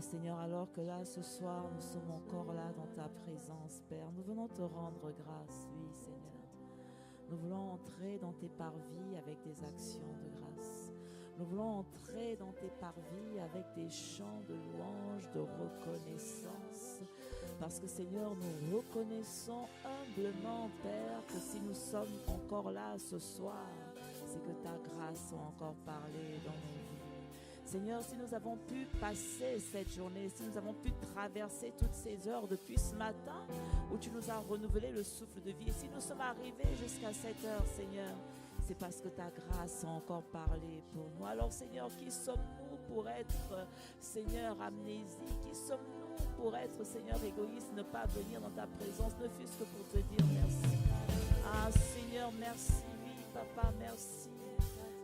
Seigneur, alors que là, ce soir, nous sommes encore là dans ta présence, Père. Nous venons te rendre grâce, oui, Seigneur. Nous voulons entrer dans tes parvis avec des actions de grâce. Nous voulons entrer dans tes parvis avec des chants de louange, de reconnaissance. Parce que, Seigneur, nous reconnaissons humblement, Père, que si nous sommes encore là ce soir, c'est que ta grâce a encore parlé dans nos vies. Seigneur, si nous avons pu passer cette journée, si nous avons pu traverser toutes ces heures depuis ce matin où tu nous as renouvelé le souffle de vie, et si nous sommes arrivés jusqu'à cette heure, Seigneur, c'est parce que ta grâce a encore parlé pour nous. Alors, Seigneur, qui sommes-nous pour être, Seigneur, amnésique? Qui sommes-nous pour être, Seigneur, égoïste, ne pas venir dans ta présence, ne fût-ce que pour te dire merci? Ah, Seigneur, merci, oui, Papa, merci.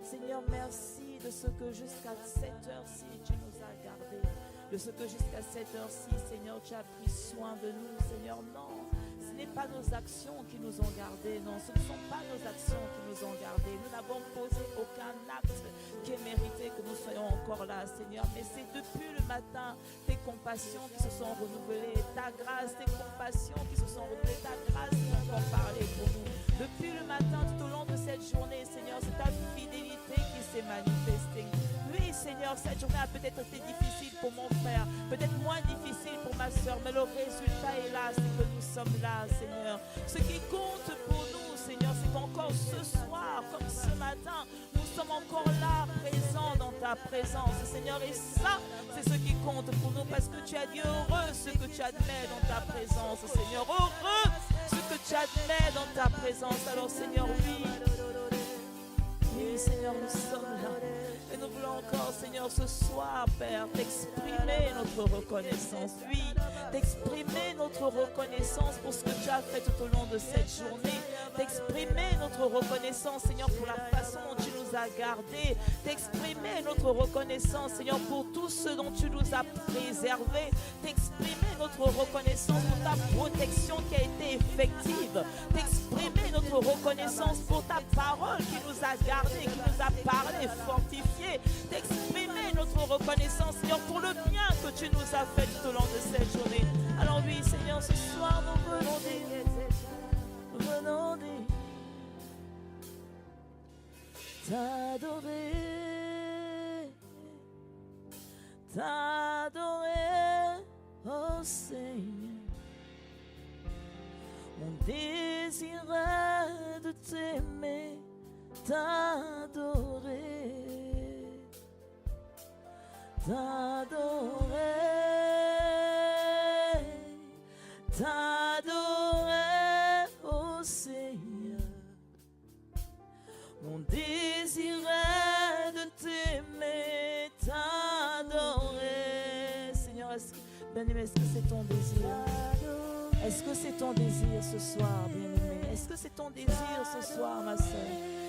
Seigneur, merci de ce que jusqu'à cette heure-ci, tu nous as gardés. De ce que jusqu'à cette heure-ci, Seigneur, tu as pris soin de nous. Seigneur, non, ce n'est pas nos actions qui nous ont gardés. Non, ce ne sont pas nos actions qui nous ont gardés. Nous n'avons posé aucun acte qui ait mérité que nous soyons encore là, Seigneur. Mais c'est depuis le matin tes compassions qui se sont renouvelées. Ta grâce, tes compassions qui se sont renouvelées. Ta grâce qui a encore parlé pour nous. Depuis le matin, tout au long de cette journée, Seigneur, c'est ta fidélité qui s'est manifestée. Oui, Seigneur, cette journée a peut-être été difficile pour mon frère, peut-être moins difficile pour ma soeur, mais le résultat est là, c'est que nous sommes là, Seigneur. Ce qui compte pour nous, Seigneur, c'est qu'encore ce soir, comme ce matin, nous sommes encore là, présents dans ta présence, Seigneur. Et ça, c'est ce qui compte pour nous, parce que tu as dit heureux ce que tu admets dans ta présence, Seigneur. Heureux ce que tu admets dans ta présence. Alors, Seigneur, oui. Oui, Seigneur, nous sommes là. Et nous voulons encore, Seigneur, ce soir, Père, t'exprimer notre reconnaissance. Oui, t'exprimer notre reconnaissance pour ce que tu as fait tout au long de cette journée. T'exprimer notre reconnaissance, Seigneur, pour la façon dont tu nous as gardés. T'exprimer notre reconnaissance, Seigneur, pour tout ce dont tu nous as préservés. T'exprimer notre reconnaissance pour ta protection qui a été effective. T'exprimer notre reconnaissance pour ta parole qui nous a gardés, qui nous a parlé, fortifié. T'exprimer notre reconnaissance, Seigneur, pour le bien que tu nous as fait tout au long de cette journée. Alors oui, Seigneur, ce soir, nous venons dire, t'adorer, t'adorer, oh Seigneur. Mon désir est de t'aimer, t'adorer, t'adorer, t'adorer, oh Seigneur. Mon désir est de t'aimer, t'adorer. Seigneur, bien-aimé, est-ce que c'est ton désir? Est-ce que c'est ton désir ce soir, bien-aimé? Est-ce que c'est ton désir ce soir, ma sœur?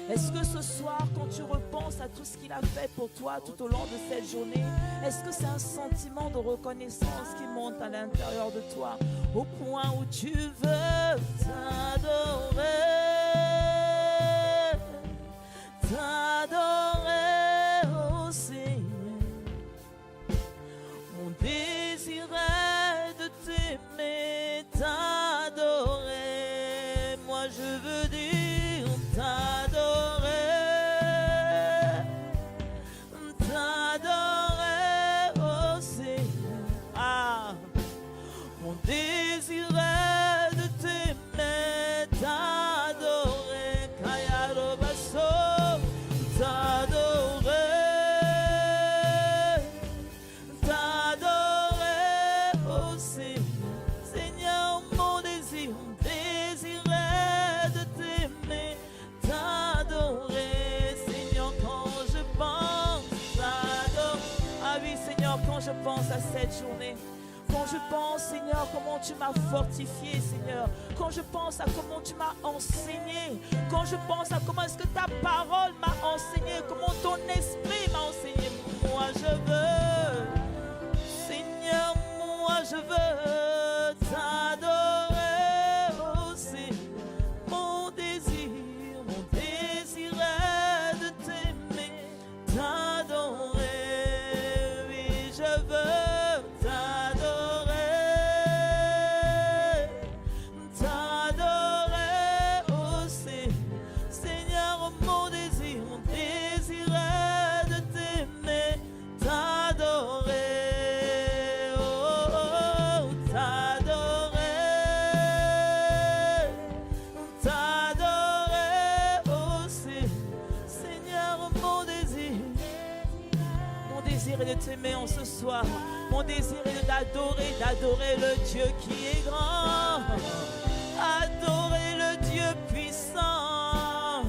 Est-ce que ce soir, quand tu repenses à tout ce qu'il a fait pour toi tout au long de cette journée, est-ce que c'est un sentiment de reconnaissance qui monte à l'intérieur de toi au point où tu veux t'adorer? T'adorer, oh Seigneur. Mon désir est de t'aimer, t'adorer. Moi je veux dire t'adorer, t'adorer, oh Seigneur. Ah, mon désir est de t'aimer, t'adorer. Kayaro basso. T'adorer, t'adorer, oh Seigneur. Seigneur, mon désir est de t'aimer, t'adorer. Seigneur, quand je pense ah oui, Seigneur, quand je pense à cette journée, quand je pense, Seigneur, comment tu m'as fortifié, Seigneur. Quand je pense à comment tu m'as enseigné. Quand je pense à comment est-ce que ta parole m'a enseigné. Comment ton esprit m'a enseigné. Moi, je veux, Seigneur, moi, je veux t'adorer aussi. Mon désir est de t'aimer, t'adorer. Oui, je veux soir, mon désir est d'adorer le Dieu qui est grand. Adorer le Dieu puissant.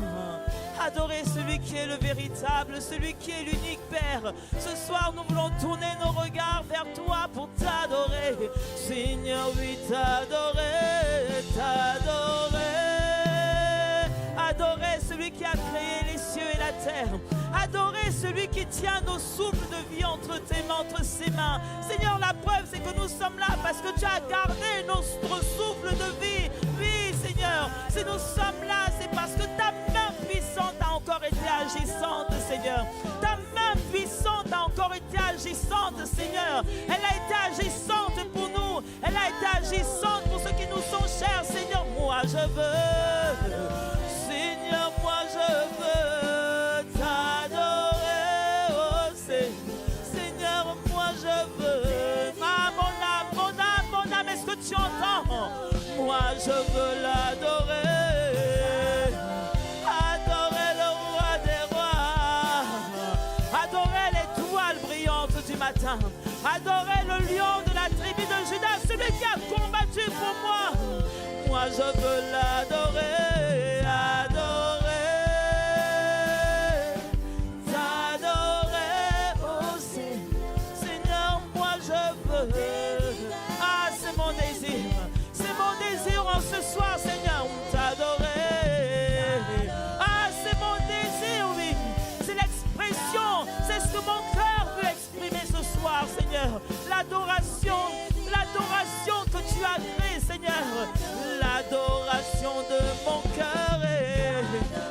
Adorer celui qui est le véritable, celui qui est l'unique Père. Ce soir, nous voulons tourner nos regards vers toi pour t'adorer. Seigneur, oui, t'adorer, t'adorer. Adorer celui qui a créé les cieux et la terre. Adorer celui qui tient nos souffles de vie entre ses mains. Seigneur, la preuve, c'est que nous sommes là parce que tu as gardé notre souffle de vie. Oui, Seigneur, si nous sommes là, c'est parce que ta main puissante a encore été agissante, Seigneur. Ta main puissante a encore été agissante, Seigneur. Elle a été agissante pour nous. Elle a été agissante pour ceux qui nous sont chers, Seigneur. Moi, je veux. Seigneur, moi, je veux t'adorer. Oh, Seigneur, moi, je veux. Ah, mon âme, est-ce que tu entends? Moi, je veux l'adorer. Adorer le roi des rois. Adorer l'étoile brillante du matin. Adorer le lion de la tribu de Judas, celui qui a combattu pour moi. Moi, je veux l'adorer. Adorer. T'adorer. Oh, Seigneur, moi, je veux. Ah, c'est mon désir. C'est mon désir en ce soir, Seigneur, t'adorer. Ah, c'est mon désir, oui. C'est l'expression, c'est ce que mon cœur veut exprimer ce soir, Seigneur. L'adoration que tu as créée, Seigneur. L'adoration de mon cœur et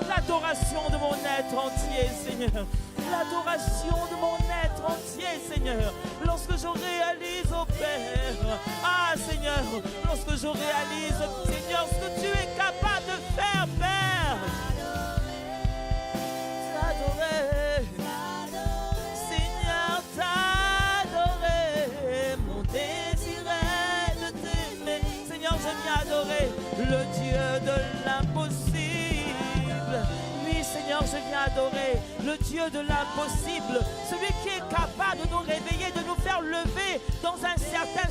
l'adoration de mon être entier, Seigneur. L'adoration de mon être entier, Seigneur. Lorsque je réalise, oh Père, ah Seigneur, lorsque je réalise, Seigneur, ce que tu es capable de faire, Père. T'adorer, Seigneur, t'adorer. Mon désir est de t'aimer. Seigneur, je viens adorer le Dieu de l'impossible. Seigneur, je viens adorer le Dieu de l'impossible, celui qui est capable de nous réveiller, de nous faire lever dans un certain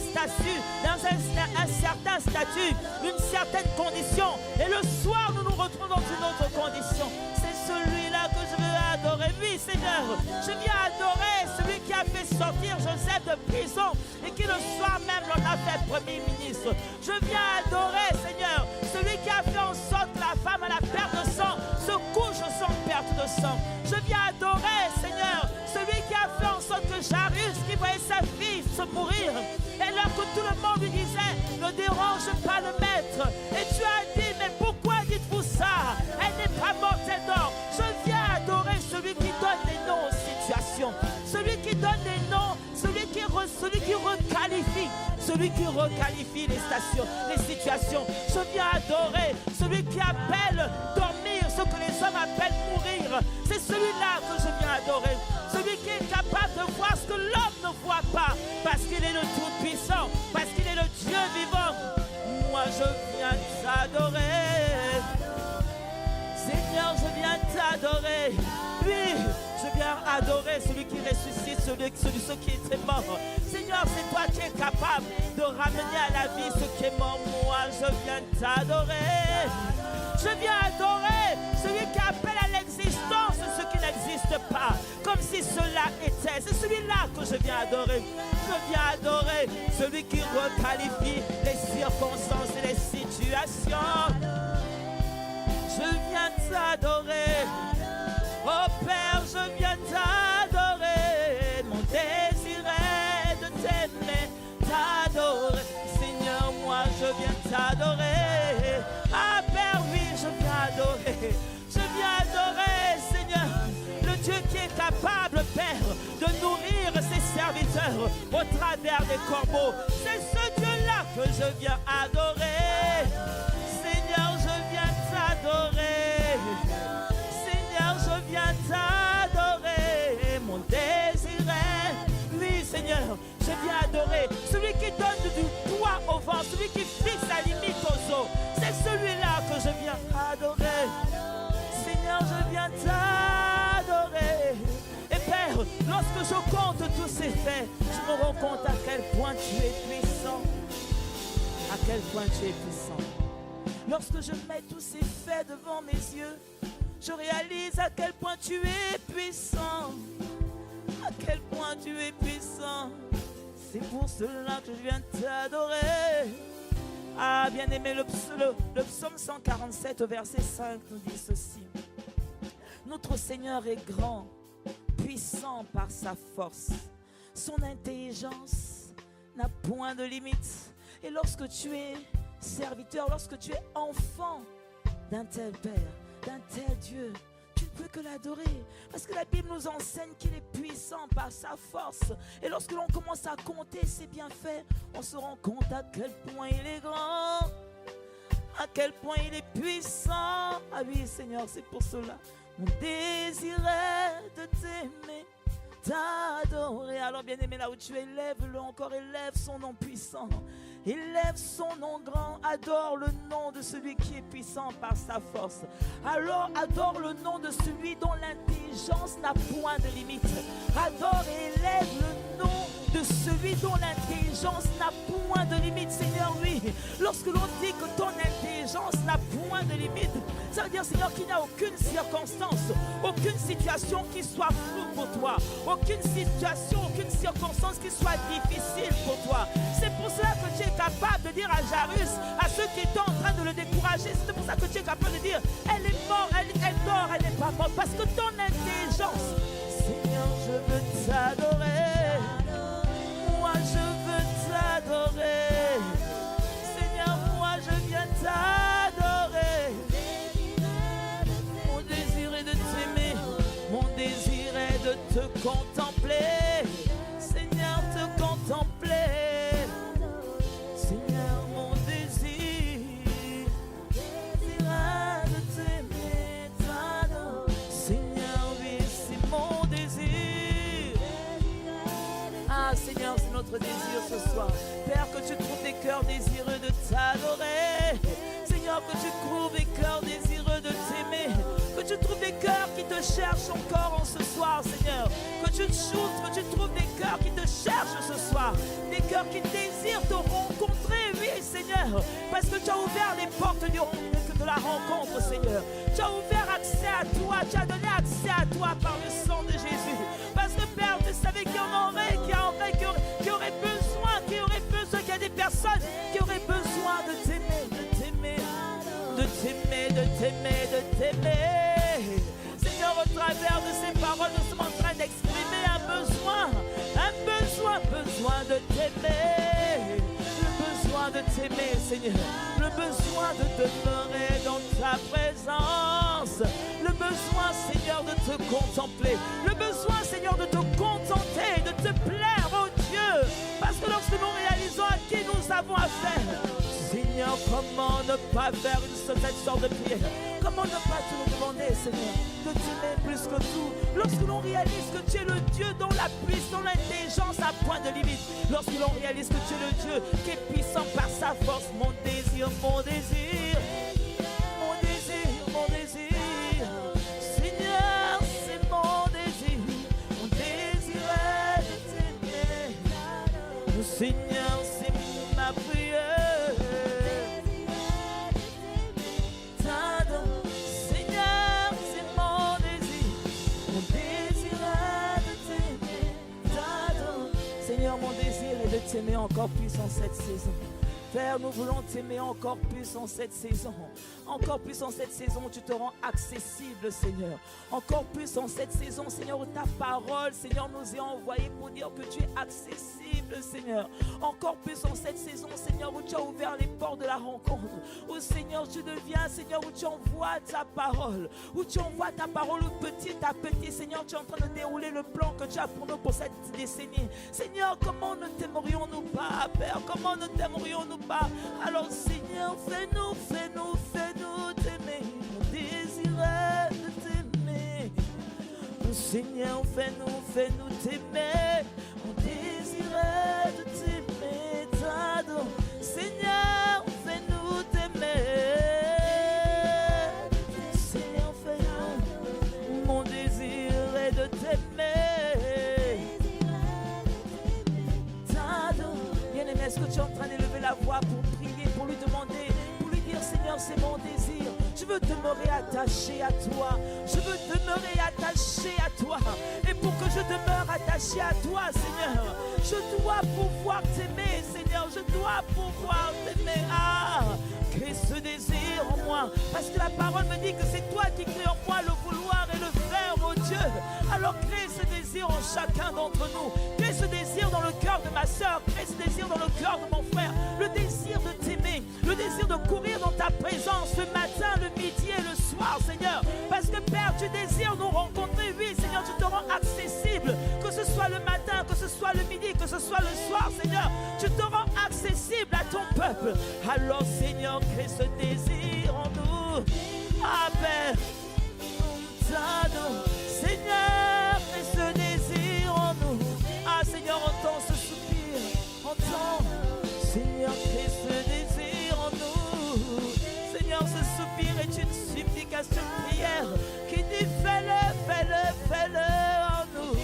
statut, une certaine condition. Et le soir, nous nous retrouvons dans une autre condition. C'est celui-là que je veux adorer. Oui, Seigneur, je viens adorer celui qui a fait sortir Joseph de prison et qui le soir même l'en a fait premier ministre. Je viens adorer, Seigneur, celui qui a fait en sorte que la femme à la perte de sang se couche sans perte de sang. Je viens adorer, Seigneur, celui qui a fait en sorte que Jairus, qui voyait sa fille se mourir, et alors que tout le monde lui disait, ne dérange pas le maître. Et tu as dit, mais pourquoi dites-vous ça? Elle n'est pas morte, elle dort. Je viens adorer celui qui donne des noms aux situations, celui qui donne des noms, celui qui requalifie les situations. Je viens adorer celui qui appelle dormir ce que les hommes appellent mourir. C'est celui-là que je viens adorer. Celui qui est capable de voir ce que l'homme ne voit pas, parce qu'il est le Tout-Puissant, parce qu'il est le Dieu vivant. Moi, je viens t'adorer. Seigneur, je viens t'adorer. Oui, je viens adorer celui qui ressuscite, celui qui est mort. Seigneur, c'est toi qui es capable de ramener à la vie ce qui est mort. Moi, je viens t'adorer. Je viens adorer celui qui appelle à l'existence ce qui n'existe pas, comme si cela était. C'est celui-là que je viens adorer. Je viens adorer celui qui requalifie les circonstances et les situations. Je viens t'adorer. Oh Père, je viens t'adorer. Mon désir est de t'aimer, t'adorer. Seigneur, moi je viens t'adorer. Ah Père, oui, je viens adorer. Je viens adorer, Seigneur, le Dieu qui est capable, Père, de nourrir ses serviteurs au travers des corbeaux. C'est ce Dieu-là que je viens adorer. Seigneur, je viens t'adorer. Seigneur, je viens t'adorer. Mon désir est, oui, Seigneur, je viens adorer celui qui donne du poids au vent, celui qui fixe la limite aux eaux. C'est celui-là que je viens adorer. Seigneur, je viens t'adorer. Et Père, lorsque lorsque je compte tous ces faits, je me rends compte à quel point tu es puissant. À quel point tu es puissant. Lorsque je mets tous ces faits devant mes yeux, je réalise à quel point tu es puissant. À quel point tu es puissant. C'est pour cela que je viens t'adorer. Ah, bien-aimé, le psaume 147 au verset 5 nous dit ceci. Notre Seigneur est grand, puissant par sa force. Son intelligence n'a point de limite. Et lorsque tu es serviteur, lorsque tu es enfant d'un tel Père, d'un tel Dieu, tu ne peux que l'adorer. Parce que la Bible nous enseigne qu'il est puissant par sa force. Et lorsque l'on commence à compter ses bienfaits, on se rend compte à quel point il est grand, à quel point il est puissant. Ah oui, Seigneur, c'est pour cela. Mon désir est de t'aimer, t'adorer. Alors bien aimé, là où tu es, lève-le encore, élève son nom puissant. Élève son nom grand, adore le nom de celui qui est puissant par sa force. Alors adore le nom de celui dont l'intelligence n'a point de limite. Adore et élève le nom de celui dont l'intelligence n'a point de limite. Seigneur, oui, lorsque l'on dit que ton intelligence n'a point de limite, ça veut dire, Seigneur, qu'il n'y a aucune circonstance, aucune situation qui soit floue pour toi, aucune situation, aucune circonstance qui soit difficile pour toi. C'est pour cela que tu es capable de dire à Jairus, à ceux qui étaient en train de le décourager, c'est pour ça que tu es capable de dire, elle est morte, elle dort, elle n'est pas morte, parce que ton intelligence, Seigneur, je veux t'adorer, moi je veux t'adorer, Seigneur, moi je viens t'adorer, mon désir est de t'aimer, mon désir est de te contempler, Seigneur, te contempler. Seigneur, c'est notre désir ce soir. Père, que tu trouves des cœurs désireux de t'adorer. Seigneur, que tu trouves des cœurs désireux de t'aimer. Que tu trouves des cœurs qui te cherchent encore en ce soir, Seigneur. Que tu trouves des cœurs qui te cherchent ce soir. Des cœurs qui désirent te rencontrer, oui, Seigneur. Parce que tu as ouvert les portes de la rencontre, Seigneur. Tu as ouvert accès à toi. Tu as donné accès à toi par le sang de Jésus. Parce que, Père, tu savais qu'il y en aurait, qu'il y aurait besoin, qu'il y a des personnes qui auraient besoin de t'aimer, de t'aimer, de t'aimer, de t'aimer, de t'aimer. Seigneur, au travers de ces paroles, nous sommes en train d'exprimer un besoin de t'aimer, le besoin de t'aimer, Seigneur, le besoin de demeurer dans ta présence, le besoin, Seigneur, de te contempler, le besoin, Seigneur, de te contenter, de te plaire, oh Dieu, parce que lorsque nous réalisons à qui nous avons affaire, Seigneur, comment ne pas faire cette sorte de prière? Comment ne pas te le demander, Seigneur, de t'aimer plus que tout? Lorsque l'on réalise que tu es le Dieu dont la puissance, dont l'intelligence n'a point de limite, lorsque l'on réalise que tu es le Dieu qui est puissant par sa force, mon désir, mon désir, mon désir, mon désir, Seigneur, c'est mon désir est de t'aimer, Seigneur, c'est ma prière. T'aimer encore plus en cette saison. Père, nous voulons t'aimer encore plus en cette saison. Encore plus en cette saison où tu te rends accessible, Seigneur. Encore plus en cette saison, Seigneur, où ta parole, Seigneur, nous est envoyée pour dire que tu es accessible, Seigneur. Encore plus en cette saison, Seigneur, où tu as ouvert les portes de la rencontre. Où, Seigneur, tu deviens, Seigneur, où tu envoies ta parole. Où tu envoies ta parole, où petit à petit, Seigneur, tu es en train de dérouler le plan que tu as pour nous pour cette décennie. Seigneur, comment ne t'aimerions-nous pas, Père? Comment ne t'aimerions-nous pas? Alors, Seigneur, fais-nous t'aimer. Mon désir est de t'aimer. Seigneur, fais-nous t'aimer. Mon désir est de t'aimer, t'adorer. Seigneur, fais-nous t'aimer. Seigneur, fais-nous. Mon désir est de t'aimer. Est-ce que tu es en train d'élever la voix pour prier, pour lui demander, pour lui dire, Seigneur, c'est mon désir. Je veux demeurer attaché à toi. Je veux demeurer attaché à toi. Et pour que je demeure attaché à toi, Seigneur, je dois pouvoir t'aimer, Seigneur. Je dois pouvoir t'aimer. Ah, crée ce désir en moi. Parce que la parole me dit que c'est toi qui crée en moi le vouloir et le faire, mon Dieu. Alors crée ce désir en chacun d'entre nous. Crée ce désir dans le cœur de ma soeur. Crée ce désir dans le cœur de mon frère. Le désir de t'aimer. Le désir de courir dans ta présence le matin, le midi et le soir, Seigneur. Parce que Père, tu désires nous rencontrer. Oui, Seigneur, tu te rends accessible. Que ce soit le matin, que ce soit le midi, que ce soit le soir, Seigneur. Tu te rends accessible à ton peuple. Alors, Seigneur, crée ce désir en nous. Ah, Père, Seigneur, crée ce désir en nous. Ah, Seigneur, entends ce soupir. Entends, Seigneur, crée ce désir en nous. Seigneur, ce soupir est une supplication, une prière qui dit fais-le, fais-le, fais-le en nous.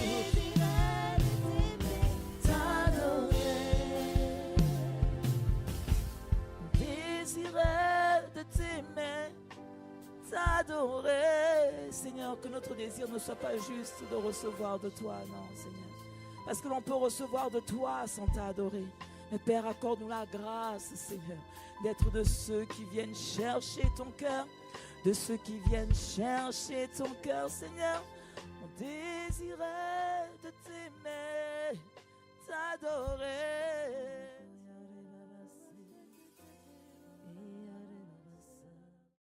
Désirer de t'aimer, t'adorer. Seigneur, que notre désir ne soit pas juste de recevoir de toi, non, Seigneur. Parce que l'on peut recevoir de toi sans t'adorer. Mais Père, accorde-nous la grâce, Seigneur, d'être de ceux qui viennent chercher ton cœur, de ceux qui viennent chercher ton cœur, Seigneur. On désirait